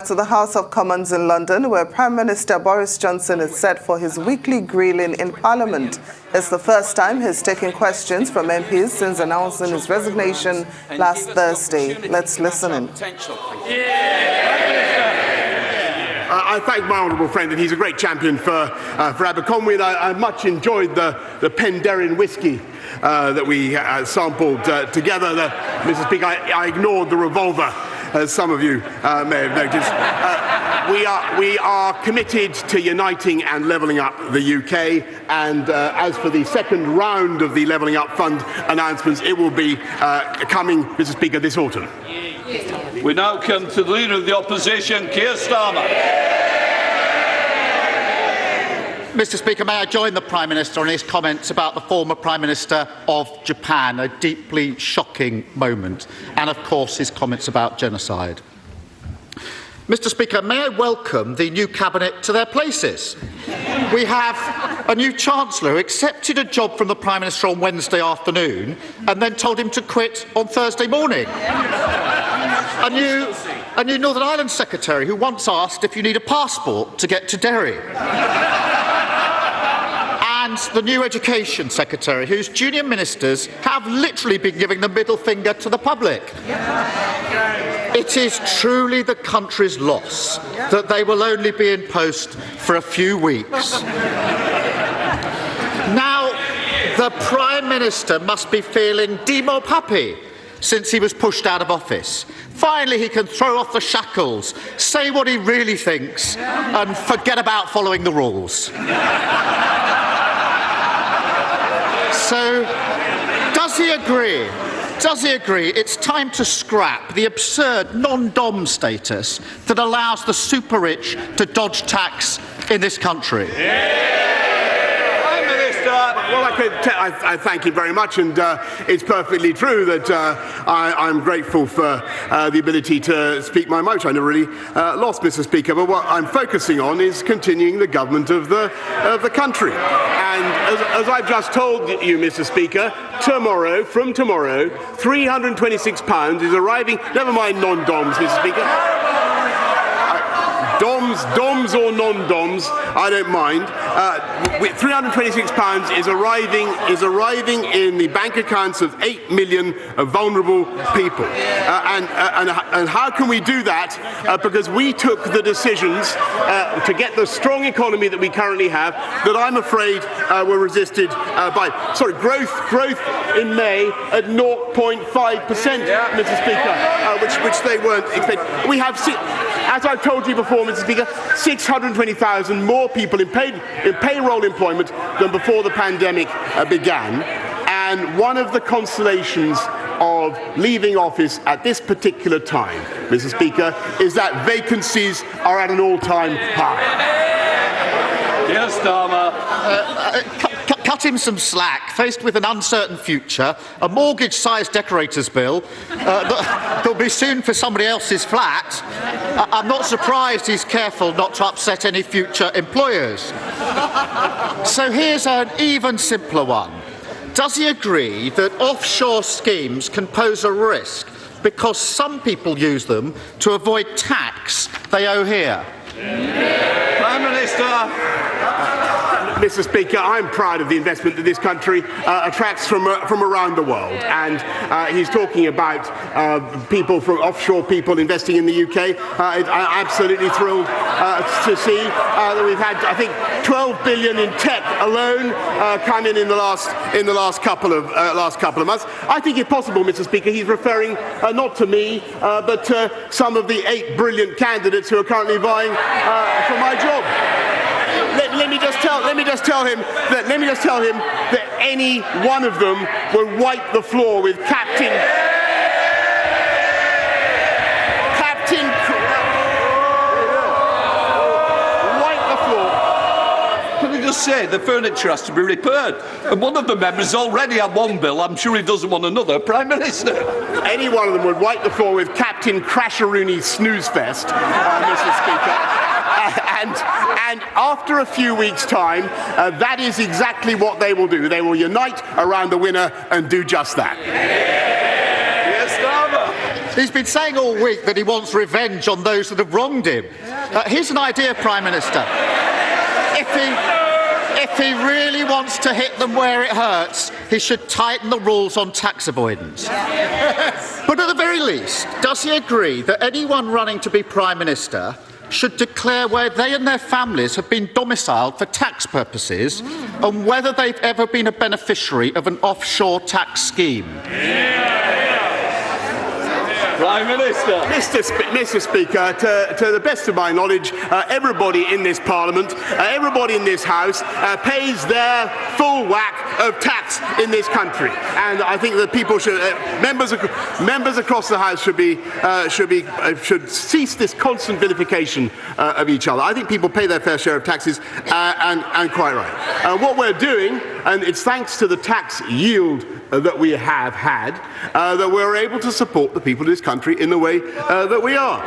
To the House of Commons in London, where Prime Minister Boris Johnson is set for his weekly grilling in Parliament. It's the first time he's taking questions from MPs since announcing his resignation last Thursday. Let's listen in. I thank my honourable friend, and he's a great champion for Aberconwy, and I much enjoyed the Penderyn whiskey that we sampled together. Mr. Speaker, I ignored the revolver, as some of you may have noticed. We are committed to uniting and levelling up the UK, and as for the second round of the Levelling Up Fund announcements, it will be coming, Mr. Speaker, this autumn. We now come to the Leader of the Opposition, Keir Starmer. Mr. Speaker, may I join the Prime Minister in his comments about the former Prime Minister of Japan, a deeply shocking moment, and of course his comments about genocide. Mr. Speaker, may I welcome the new Cabinet to their places. We have a new Chancellor who accepted a job from the Prime Minister on Wednesday afternoon and then told him to quit on Thursday morning. A new Northern Ireland Secretary who once asked if you need a passport to get to Derry. And the new Education Secretary, whose junior ministers have literally been giving the middle finger to the public. It is truly the country's loss that they will only be in post for a few weeks. Now, the Prime Minister must be feeling demo puppy since he was pushed out of office. Finally, he can throw off the shackles, say what he really thinks, and forget about following the rules. So, does he agree? Does he agree it's time to scrap the absurd non-dom status that allows the super-rich to dodge tax in this country? Prime Minister. Well, I thank you very much, and it's perfectly true that I'm grateful for the ability to speak my mind. I never really lost, Mr. Speaker, but what I'm focusing on is continuing the government of the country. And as I've just told you, Mr. Speaker, from tomorrow, £326 is arriving. Never mind non-doms, Mr. Speaker. Doms or non-doms, I don't mind. £326 is arriving in the bank accounts of 8 million vulnerable people. And how can we do that? Because we took the decisions to get the strong economy that we currently have that I'm afraid were resisted by growth in May at 0.5%, Mr. Speaker, which they weren't expecting. We have, as I've told you before, Mr. Speaker, 620,000 more people in payroll employment than before the pandemic began. And one of the consolations of leaving office at this particular time, Mr. Speaker, is that vacancies are at an all-time high. Yes, Starmer. Cut him some slack. Faced with an uncertain future, a mortgage-sized decorator's bill that'll be soon for somebody else's flat, I'm not surprised he's careful not to upset any future employers. So here's an even simpler one. Does he agree that offshore schemes can pose a risk because some people use them to avoid tax they owe here? Prime Minister. Mr. Speaker, I'm proud of the investment that this country attracts from around the world, and he's talking about offshore people investing in the UK. I'm absolutely thrilled to see that we've had, I think, 12 billion in tech alone come in the last couple of months. I think it's possible, Mr. Speaker, he's referring not to me, but to some of the 8 brilliant candidates who are currently vying for my job. Let me just tell him that any one of them will wipe the floor with Captain wipe the floor. Can I just say the furniture has to be repaired? And one of the members already had one bill. I'm sure he doesn't want another. Prime Minister. Any one of them would wipe the floor with Captain Crasheroony Snoozefest, Mr. Speaker. And after a few weeks' time, that is exactly what they will do. They will unite around the winner and do just that. Yes, Starmer. He's been saying all week that he wants revenge on those that have wronged him. Here's an idea, Prime Minister. If he really wants to hit them where it hurts, he should tighten the rules on tax avoidance. But at the very least, does he agree that anyone running to be Prime Minister should declare where they and their families have been domiciled for tax purposes and whether they've ever been a beneficiary of an offshore tax scheme? Prime Minister. Mr. Speaker, to the best of my knowledge, everybody in this Parliament, everybody in this House pays their full whack of tax in this country, and I think that people should, members across the House should cease this constant vilification of each other. I think people pay their fair share of taxes, and quite right. What we're doing, and it's thanks to the tax yield that we have had, that we're able to support the people of this country in the way that we are.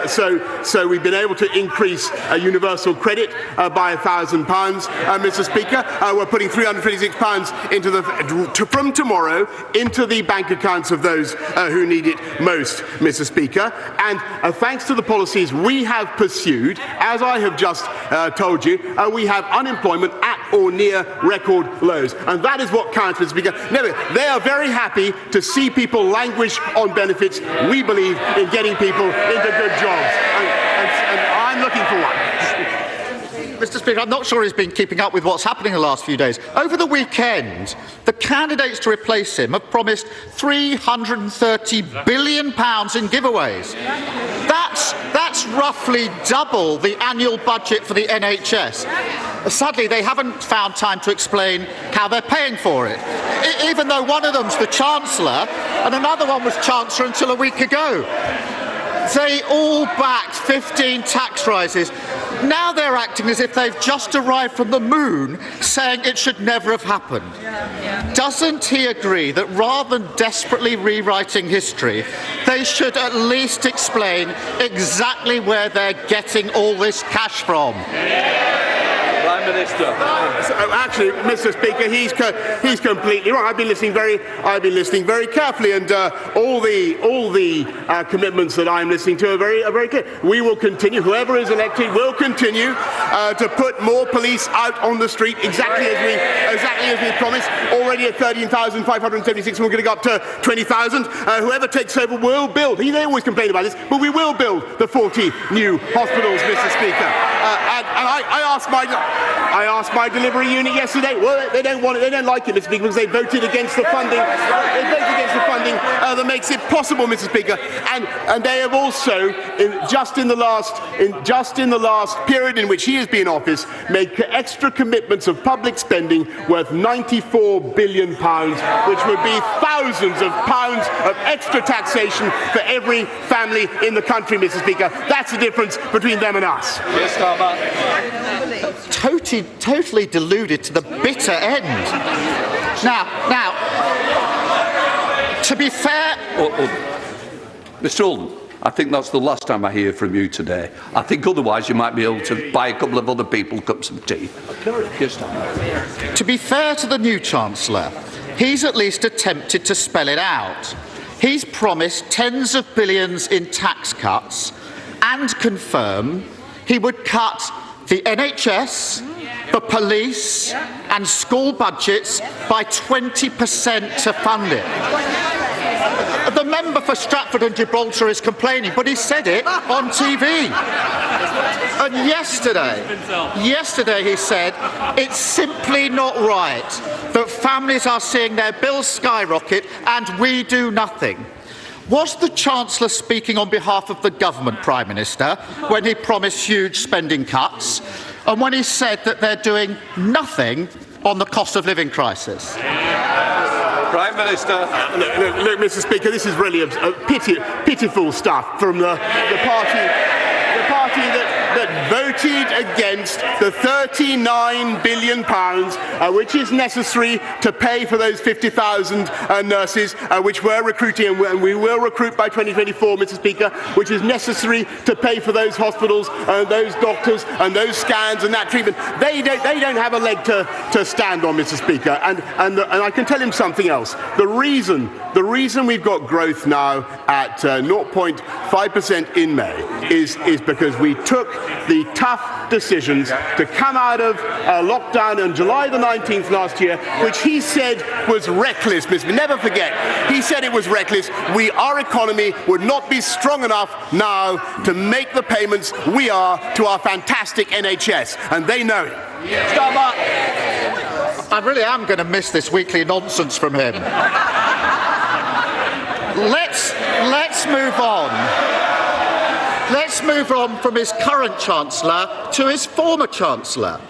So we've been able to increase universal credit by £1,000, Mr. Speaker. We're putting £326 from tomorrow into the bank accounts of those who need it most, Mr. Speaker. And thanks to the policies we have pursued, as I have just told you, we have unemployment at or near record lows. And that is what counts, Mr. Speaker. They are very happy to see people languish on benefits. We believe in getting people into good jobs. And I'm looking for one. Mr. Speaker, I'm not sure he's been keeping up with what's happening the last few days. Over the weekend, the candidates to replace him have promised £330 billion in giveaways. That's roughly double the annual budget for the NHS. Sadly, they haven't found time to explain how they're paying for it, even though one of them's the Chancellor and another one was Chancellor until a week ago. They all backed 15 tax rises. Now they're acting as if they've just arrived from the moon, saying it should never have happened. Doesn't he agree that rather than desperately rewriting history, they should at least explain exactly where they're getting all this cash from? Prime Minister. Actually, Mr. Speaker, he's completely wrong. I've been listening very carefully, and all the commitments that I'm listening to are very clear. We will continue. Whoever is elected will continue to put more police out on the street, exactly as we promised. Already at 13,576, we're going to go up to 20,000. Whoever takes over will build. They always complain about this, but we will build the 40 new hospitals, Mr. Speaker. And I asked my delivery unit yesterday. Well, they don't want it. They don't like it, Mr. Speaker, because they voted against the funding. They voted against the funding that makes it possible, Mr. Speaker. And they have also, just in the last period in which he has been in office, made extra commitments of public spending worth £94 billion, which would be thousands of pounds of extra taxation for every family in the country, Mr. Speaker. That's the difference between them and us. Yes, Starmer. Totally deluded to the bitter end. Now, to be fair... Mr. Oldham, I think that's the last time I hear from you today. I think otherwise you might be able to buy a couple of other people cups of tea. Yes, to be fair to the new Chancellor, he's at least attempted to spell it out. He's promised tens of billions in tax cuts and confirmed he would cut the NHS, the police and school budgets by 20% to fund it. The member for Stratford and Gibraltar is complaining, but he said it on TV. And yesterday he said it's simply not right that families are seeing their bills skyrocket and we do nothing. Was the Chancellor speaking on behalf of the government, Prime Minister, when he promised huge spending cuts and when he said that they're doing nothing on the cost of living crisis? Prime Minister. Look, Mr. Speaker, this is really pitiful stuff from the party that voted against the £39 billion which is necessary to pay for those 50,000 nurses which we're recruiting, and we will recruit by 2024, Mr. Speaker, which is necessary to pay for those hospitals, those doctors and those scans and that treatment. They don't have a leg to stand on, Mr. Speaker. And I can tell him something else. The reason we've got growth now at 0.5% in May is because we took the tough decisions to come out of lockdown on July the 19th last year, which he said was reckless. Never forget, he said it was reckless. Our economy would not be strong enough now to make the payments we are to our fantastic NHS, and they know it. Stop up. I really am going to miss this weekly nonsense from him. Let's move on. Let's move on from his current Chancellor to his former Chancellor.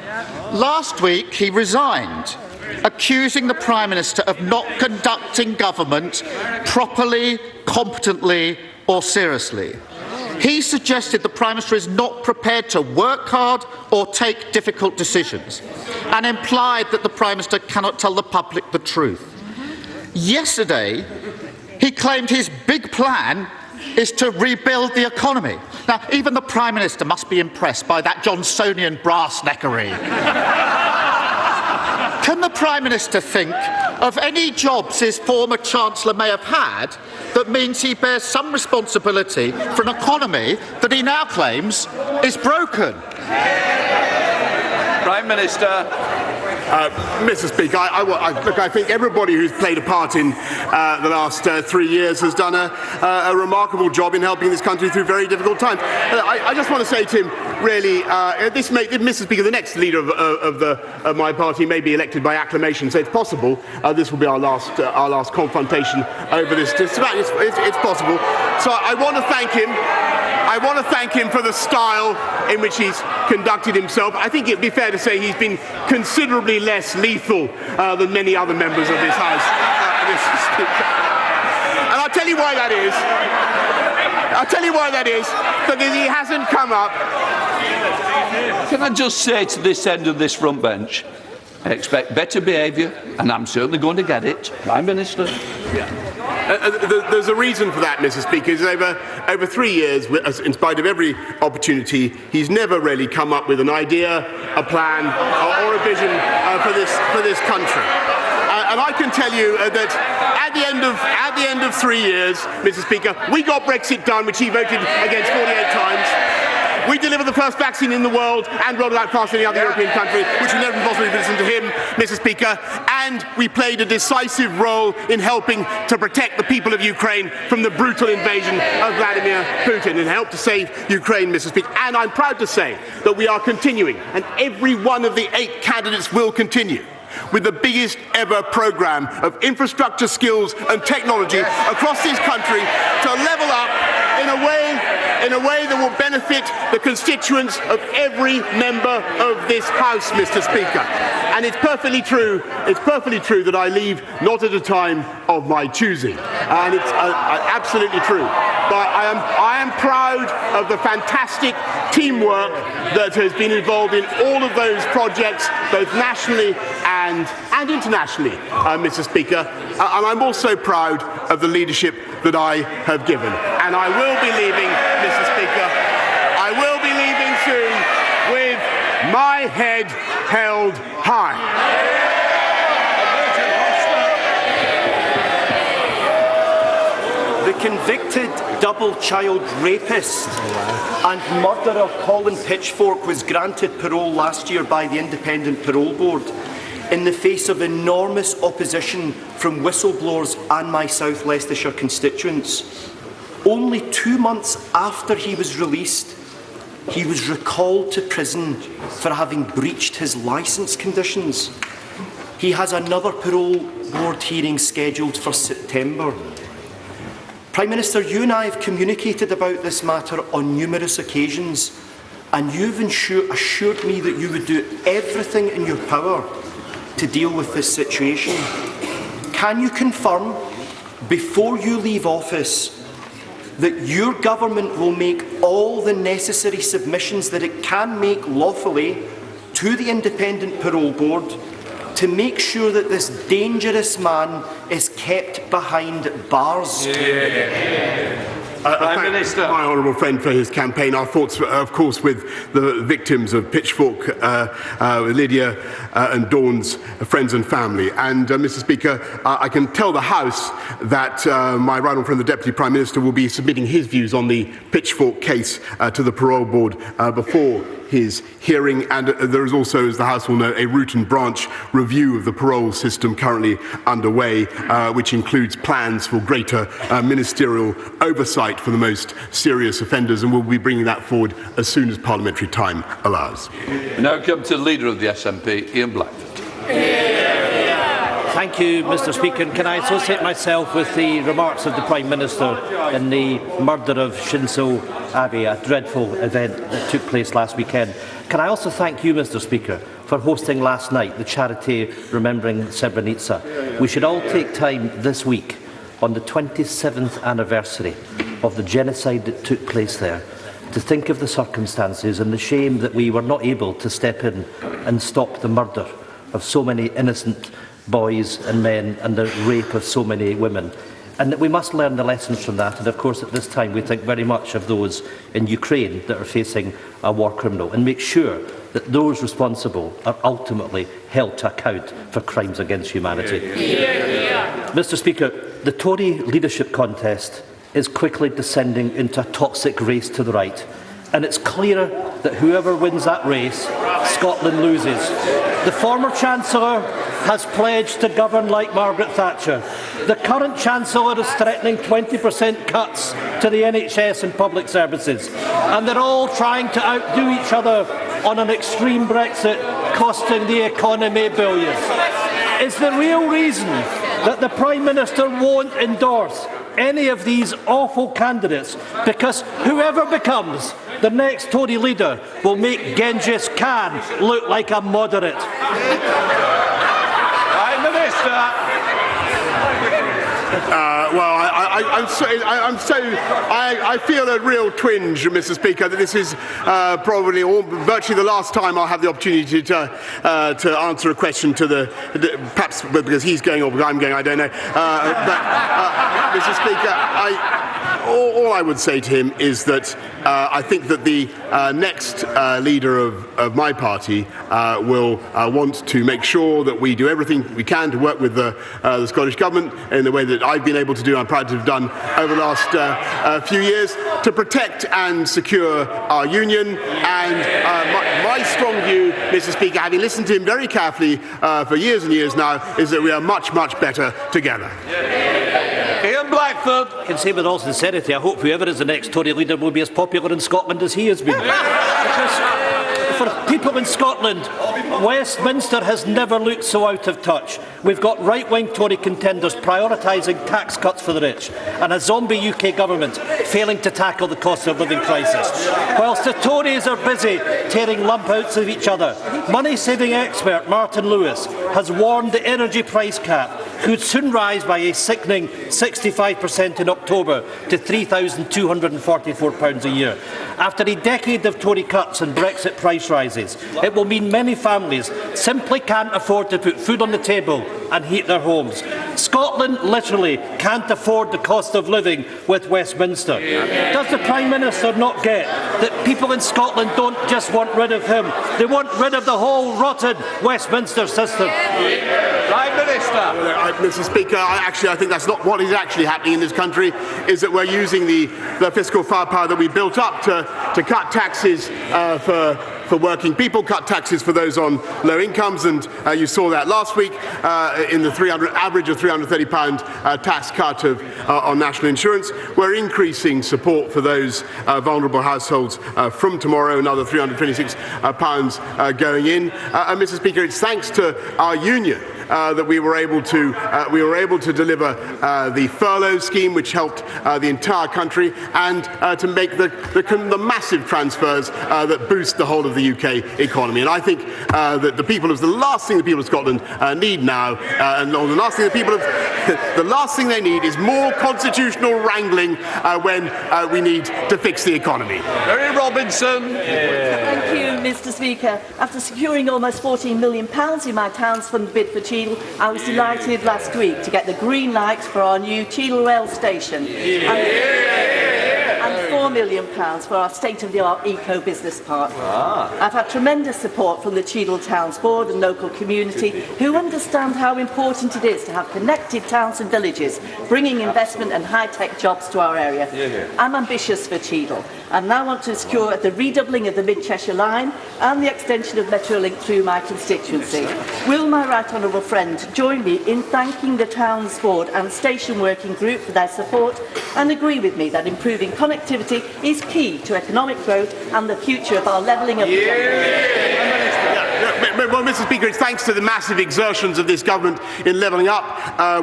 Last week he resigned, accusing the Prime Minister of not conducting government properly, competently or seriously. He suggested the Prime Minister is not prepared to work hard or take difficult decisions, and implied that the Prime Minister cannot tell the public the truth. Yesterday, he claimed his big plan is to rebuild the economy. Now, even the Prime Minister must be impressed by that Johnsonian brass-neckery. Can the Prime Minister think of any jobs his former Chancellor may have had that means he bears some responsibility for an economy that he now claims is broken? Prime Minister. Mr. Speaker, I think everybody who's played a part in the last 3 years has done a remarkable job in helping this country through very difficult times. I just want to say to him, really, Mr. Speaker, the next leader of my party may be elected by acclamation, so it's possible this will be our last confrontation over this. It's possible. So I want to thank him. I want to thank him for the style in which he's conducted himself. I think it'd be fair to say he's been considerably less lethal than many other members of this House. And I'll tell you why that is. Because he hasn't come up. Can I just say to this end of this front bench, I expect better behaviour, and I'm certainly going to get it, Prime Minister. There's a reason for that, Mr. Speaker. Is over 3 years, in spite of every opportunity, he's never really come up with an idea, a plan, or a vision for this country. And I can tell you that at the end of 3 years, Mr. Speaker, we got Brexit done, which he voted against 48 times. We delivered the first vaccine in the world and rolled it out faster than any other European country, which would never possibly listen to him, Mr. Speaker. And we played a decisive role in helping to protect the people of Ukraine from the brutal invasion of Vladimir Putin and helped to save Ukraine, Mr. Speaker. And I'm proud to say that we are continuing, and every one of the 8 candidates will continue, with the biggest ever programme of infrastructure, skills and technology across this country to level up in a way that will benefit the constituents of every member of this House, Mr. Speaker. And it's perfectly true that I leave not at a time of my choosing. And it's absolutely true. But I am proud of the fantastic teamwork that has been involved in all of those projects, both nationally and internationally, Mr. Speaker. And I'm also proud of the leadership that I have given. And I will be leaving, Mr. Speaker. I will be leaving soon with my head held high. The convicted double-child rapist and murderer Colin Pitchfork was granted parole last year by the Independent Parole Board in the face of enormous opposition from whistleblowers and my South Leicestershire constituents. Only 2 months after he was released, he was recalled to prison for having breached his licence conditions. He has another parole board hearing scheduled for September. Prime Minister, you and I have communicated about this matter on numerous occasions, and you've assured me that you would do everything in your power to deal with this situation. Can you confirm, before you leave office, that your government will make all the necessary submissions that it can make lawfully to the Independent Parole Board to make sure that this dangerous man is kept behind bars? Prime Minister. My honourable friend for his campaign. Our thoughts, of course, with the victims of Pitchfork, Lydia and Dawn's friends and family. And, Mr. Speaker, I can tell the House that my right honourable friend, the Deputy Prime Minister, will be submitting his views on the Pitchfork case to the Parole Board before his hearing, and there is also, as the House will know, a root and branch review of the parole system currently underway, which includes plans for greater ministerial oversight for the most serious offenders, and we'll be bringing that forward as soon as parliamentary time allows. We now come to the Leader of the SNP, Ian Blackford. Thank you, Mr. Speaker. And can I associate myself with the remarks of the Prime Minister in the murder of Shinzo Abe, a dreadful event that took place last weekend? Can I also thank you, Mr. Speaker, for hosting last night the charity Remembering Srebrenica? We should all take time this week, on the 27th anniversary of the genocide that took place there, to think of the circumstances and the shame that we were not able to step in and stop the murder of so many innocent boys and men and the rape of so many women, and that we must learn the lessons from that. And of course at this time we think very much of those in Ukraine that are facing a war criminal, and make sure that those responsible are ultimately held to account for crimes against humanity. Mr. Speaker, the Tory leadership contest is quickly descending into a toxic race to the right, and it's clear that whoever wins that race, Scotland loses. The former Chancellor has pledged to govern like Margaret Thatcher. The current Chancellor is threatening 20% cuts to the NHS and public services. And they're all trying to outdo each other on an extreme Brexit, costing the economy billions. Is the real reason that the Prime Minister won't endorse any of these awful candidates because whoever becomes the next Tory leader will make Genghis Khan look like a moderate? Prime Minister. I feel a real twinge, Mr. Speaker, that this is probably virtually the last time I'll have the opportunity to answer a question to perhaps because he's going or I'm going, I don't know. Mr. Speaker, all I would say to him is that I think that the next leader of my party will want to make sure that we do everything we can to work with the Scottish Government in the way that I've been able to do and I'm proud to have done over the last few years to protect and secure our union. And my strong view, Mr. Speaker, having listened to him very carefully for years and years now, is that we are much, much better together. Ian Blackford. I can say with all sincerity, I hope whoever is the next Tory leader will be as popular in Scotland as he has been. Because for people in Scotland, Westminster has never looked so out of touch. We've got right-wing Tory contenders prioritising tax cuts for the rich and a zombie UK government failing to tackle the cost of living crisis. Whilst the Tories are busy tearing lumpouts of each other, money-saving expert Martin Lewis has warned the energy price cap could soon rise by a sickening 65% in October to £3,244 a year. After a decade of Tory cuts and Brexit price rises, it will mean many families simply can't afford to put food on the table and heat their homes. Scotland literally can't afford the cost of living with Westminster. Does the Prime Minister not get that people in Scotland don't just want rid of him, they want rid of the whole rotten Westminster system? Prime Minister. Mr. Speaker, I think that's not what is actually happening in this country, is that we're using the fiscal firepower that we built up to cut taxes for working people, cut taxes for those on low incomes, and you saw that last week in the average of £330 tax cut on national insurance. We're increasing support for those vulnerable households from tomorrow, another £326 going in. And Mr. Speaker, it's thanks to our union that we were able to deliver the furlough scheme, which helped the entire country, and to make the massive transfers that boost the whole of the UK economy. And I think that the last thing the people of Scotland need now, the last thing they need is more constitutional wrangling when we need to fix the economy. Mary Robinson. Thank you, Mr. Speaker. After securing almost £14 million in my town's fund bid for Cheadle, I was delighted last week to get the green light for our new Cheadle rail station. And £4 million for our state-of-the-art eco-business park. I've had tremendous support from the Cheadle Towns Board and local community, who understand how important it is to have connected towns and villages, bringing investment and high-tech jobs to our area. I'm ambitious for Cheadle, and now want to secure the redoubling of the Mid-Cheshire Line and the extension of Metrolink through my constituency. Will my right honourable friend join me in thanking the Towns Board and Station Working Group for their support, and agree with me that improving connectivity is key to economic growth and the future of our levelling up? Well, Mr. Speaker, it's thanks to the massive exertions of this government in levelling up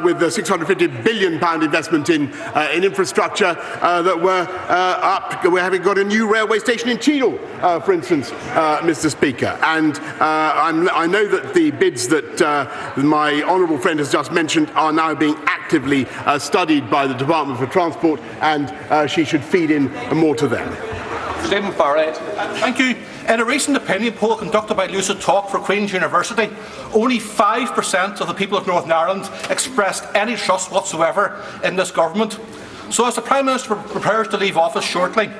with the £650 billion investment in infrastructure that we're having got a new railway station in Cheadle, for instance, Mr. Speaker. And I know that the bids that my honourable friend has just mentioned are now being actively studied by the Department for Transport, and she should feed in more to them. Stephen Barrett. Thank you. In a recent opinion poll conducted by Lucid Talk for Queen's University, only 5% of the people of Northern Ireland expressed any trust whatsoever in this government. So as the Prime Minister prepares to leave office shortly,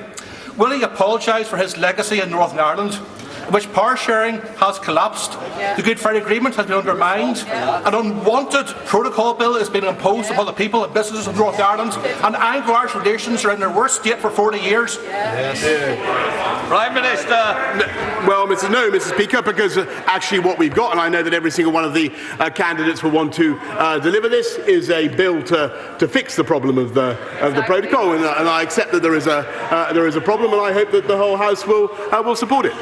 will he apologise for his legacy in Northern Ireland, in which power sharing has collapsed, the Good Friday Agreement has been undermined, an unwanted protocol bill is being imposed upon the people and businesses of Northern Ireland, and Anglo-Irish relations are in their worst state for 40 years? Prime Minister. Well, Mr. Speaker, because actually what we've got, and I know that every single one of the candidates will want to deliver this, is a bill to fix the problem of the protocol, and I accept that there is a problem, and I hope that the whole House will support it.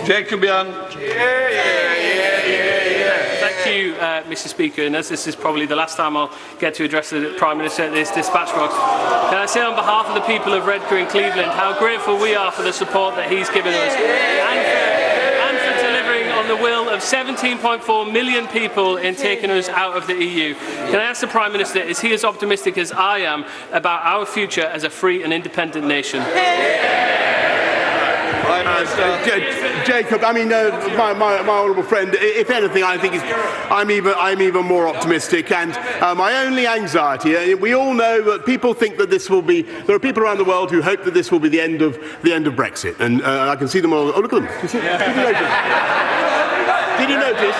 Jacob Young. Thank you, Mr. Speaker, and as this is probably the last time I'll get to address the Prime Minister at this dispatch box, can I say on behalf of the people of Redcar and Cleveland how grateful we are for the support that he's given us and for delivering on the will of 17.4 million people in taking us out of the EU. Can I ask the Prime Minister, is he as optimistic as I am about our future as a free and independent nation? Jacob, I mean, my honourable friend, if anything, I think I'm even more optimistic. And my only anxiety, we all know that people think that this will be. There are people around the world who hope that this will be the end of Brexit, and I can see them all. Oh, look at them! Did you notice?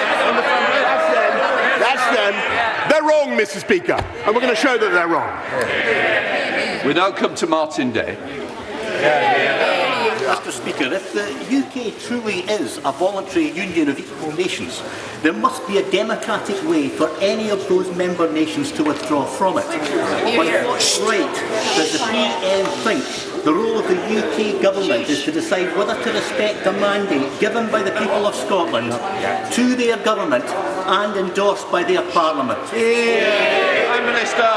That's them. They're wrong, Mr. Speaker, and we're going to show that they're wrong. We now come to Martin Day. Mr. Speaker, if the UK truly is a voluntary union of equal nations, there must be a democratic way for any of those member nations to withdraw from it. By what right does the PM think the role of the UK government is to decide whether to respect a mandate given by the people of Scotland to their government and endorsed by their Parliament? Prime Minister.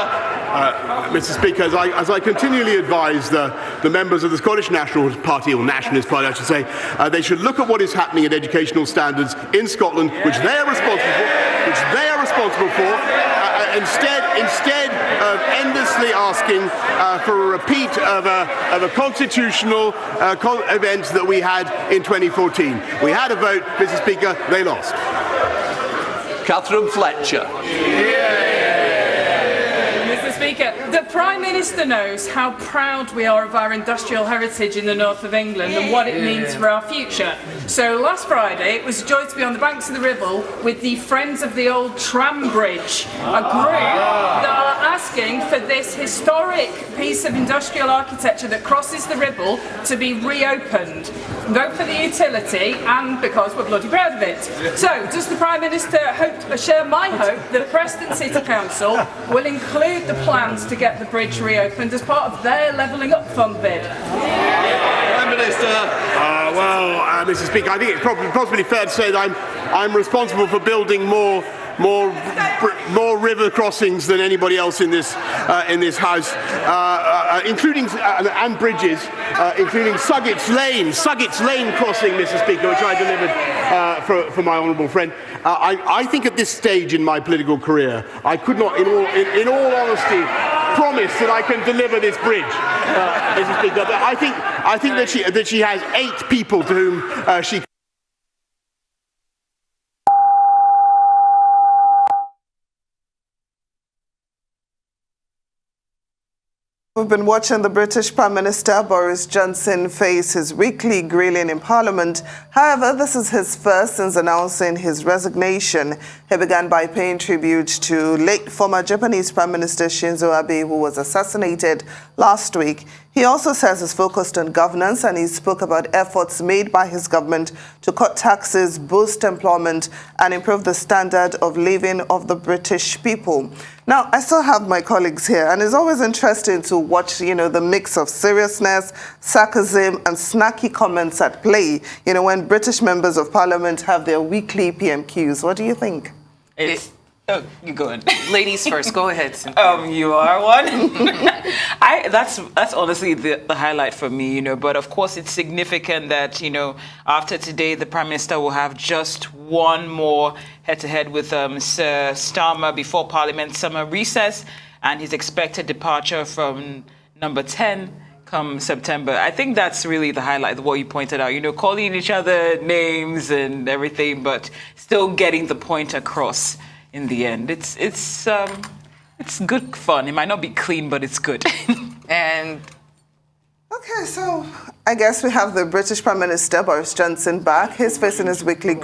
Mr. Speaker, as I continually advise the members of the Scottish National Party, or Nationalist Party I should say, they should look at what is happening in educational standards in Scotland, which they are responsible for, instead of endlessly asking for a repeat of a constitutional event that we had in 2014. We had a vote, Mr. Speaker, they lost. Catherine Fletcher. Speaker, the Prime Minister knows how proud we are of our industrial heritage in the north of England and what it means for our future. So last Friday it was a joy to be on the banks of the Ribble with the Friends of the Old Tram Bridge, a group that are asking for this historic piece of industrial architecture that crosses the Ribble to be reopened. Vote for the utility, and because we're bloody proud of it. So, does the Prime Minister share my hope that Preston City Council will include the plans to get the bridge reopened as part of their levelling up fund bid? Prime Minister. Mr. Speaker, I think it's probably fair to say that I'm responsible for building more river crossings than anybody else in this house, including and bridges, including Suggett's Lane crossing, Mr. Speaker, which I delivered for my honourable friend. I think at this stage in my political career, I could not, in all honesty, promise that I can deliver this bridge, Mr. Speaker. But I think that she has 8 people to whom she. We've been watching the British Prime Minister Boris Johnson face his weekly grilling in Parliament. However, this is his first since announcing his resignation. He began by paying tribute to late former Japanese Prime Minister Shinzo Abe, who was assassinated last week. He also says he's focused on governance, and he spoke about efforts made by his government to cut taxes, boost employment, and improve the standard of living of the British people. Now, I still have my colleagues here, and it's always interesting to watch, the mix of seriousness, sarcasm, and snacky comments at play, when British members of Parliament have their weekly PMQs. What do you think? Oh, you go ahead. Ladies first, go ahead. You are one. That's honestly the highlight for me, But of course, it's significant that after today, the Prime Minister will have just one more head-to-head with Sir Starmer before Parliament's summer recess, and his expected departure from number 10 come September. I think that's really the highlight, what you pointed out. Calling each other names and everything, but still getting the point across. In the end, it's good fun. It might not be clean, but it's good. And okay, so I guess we have the British Prime Minister Boris Johnson back. He's facing his weekly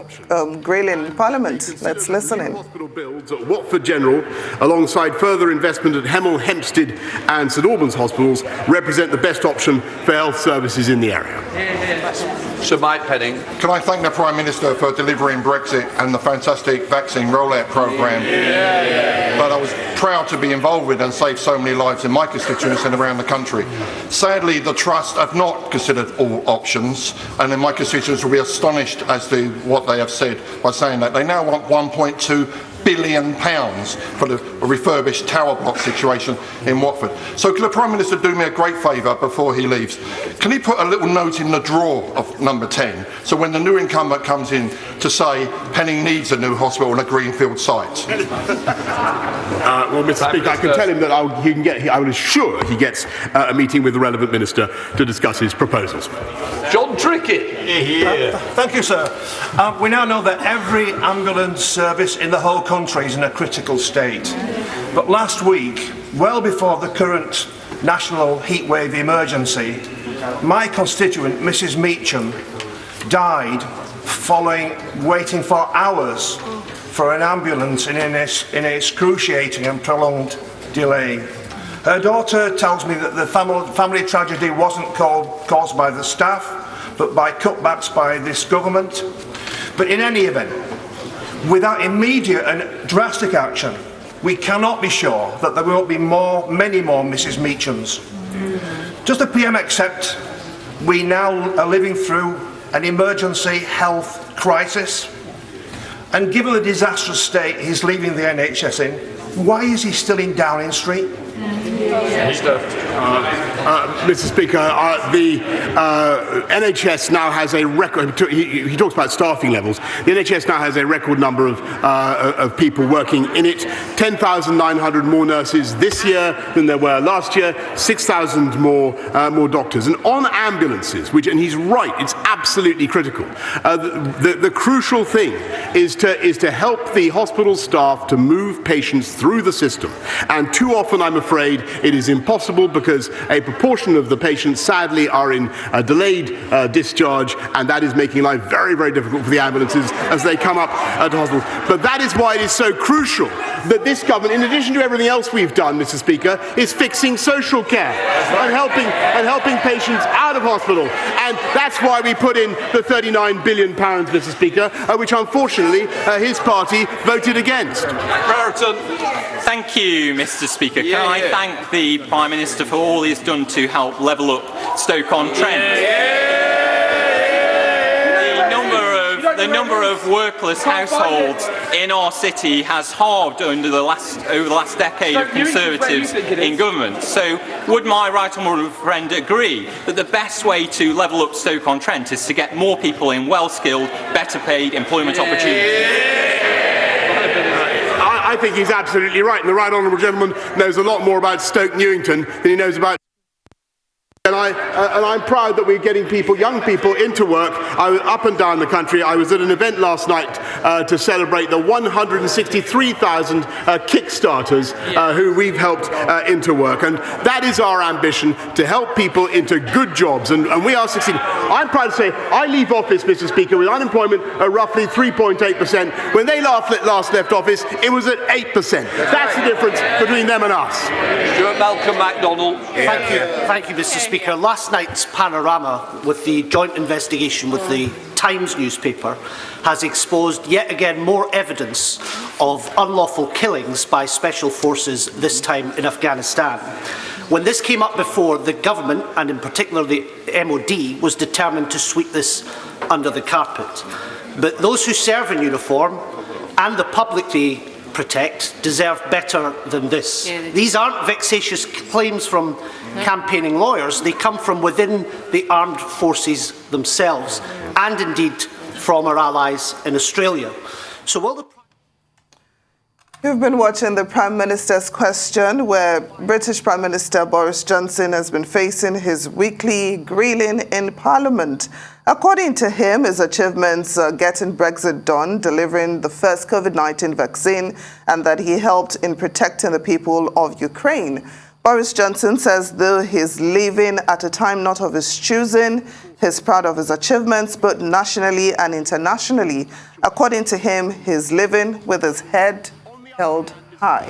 grilling in Parliament. Let's listen in. Hospital builds at Watford General, alongside further investment at Hemel Hempstead and St Albans hospitals, represent the best option for health services in the area. Sir Mike Penning. Can I thank the Prime Minister for delivering Brexit and the fantastic vaccine rollout programme that I was proud to be involved with and saved so many lives in my constituency and around the country. Sadly, the Trust have not considered all options, and in my constituents will be astonished as to what they have said by saying that. They now want £1.2 billion for the refurbished tower block situation in Watford. So can the Prime Minister do me a great favour before he leaves? Can he put a little note in the drawer of number 10, so when the new incumbent comes in to say Penning needs a new hospital and a greenfield site? Well, Mr. Speaker, I can tell him that I will assure he gets a meeting with the relevant minister to discuss his proposals. John Trickett. Thank you, sir. We now know that every ambulance service in the whole country is in a critical state. But last week, well before the current national heatwave emergency, my constituent, Mrs. Meacham, died following waiting for hours for an ambulance in an excruciating and prolonged delay. Her daughter tells me that the family tragedy wasn't caused by the staff, but by cutbacks by this government. But in any event, without immediate and drastic action, we cannot be sure that there won't be many more Mrs. Meachams. Does the PM accept we now are living through an emergency health crisis? And given the disastrous state he's leaving the NHS in, why is he still in Downing Street? Mr. Speaker, the NHS now has a record. He talks about staffing levels. The NHS now has a record number of people working in it. 10,900 more nurses this year than there were last year. 6,000 more doctors. And on ambulances, and he's right, it's absolutely critical. The crucial thing is to help the hospital staff to move patients through the system. And too often, I'm afraid, it is impossible because a proportion of the patients, sadly, are in a delayed discharge, and that is making life very, very difficult for the ambulances as they come up to hospital. But that is why it is so crucial that this government, in addition to everything else we've done, Mr. Speaker, is fixing social care and helping patients out of hospital. And that's why we put in the £39 billion, Mr. Speaker, which unfortunately his party voted against. Thank you, Mr. Speaker. Can I thank the Prime Minister for all he's done to help level up Stoke-on-Trent? The the number of workless households in our city has halved over the last decade of Conservatives in government. So would my right honourable friend agree that the best way to level up Stoke-on-Trent is to get more people in well-skilled, better paid employment opportunities? I think he's absolutely right, and the right honourable gentleman knows a lot more about Stoke Newington than he knows about. And I'm proud that we're getting young people into work. I was up and down the country. I was at an event last night to celebrate the 163,000 Kickstarters who we've helped into work. And that is our ambition, to help people into good jobs. And we are succeeding. I'm proud to say I leave office, Mr. Speaker, with unemployment at roughly 3.8%. When they last left office, it was at 8%. That's the difference between them and us. Stuart Malcolm MacDonald. Thank you, Mr. Speaker. Last night's panorama with the joint investigation with the Times newspaper has exposed yet again more evidence of unlawful killings by special forces, this time in Afghanistan. When this came up before, the government, and in particular the MOD, was determined to sweep this under the carpet. But those who serve in uniform and the public they protect deserve better than this. These aren't vexatious claims from campaigning lawyers. They come from within the armed forces themselves, and indeed from our allies in Australia. So will the You've been watching the Prime Minister's Question, where British Prime Minister Boris Johnson has been facing his weekly grilling in Parliament. According to him, his achievements are getting Brexit done, delivering the first COVID-19 vaccine, and that he helped in protecting the people of Ukraine. Boris Johnson says though he's leaving at a time not of his choosing, he's proud of his achievements both nationally and internationally. According to him, he's living with his head held high.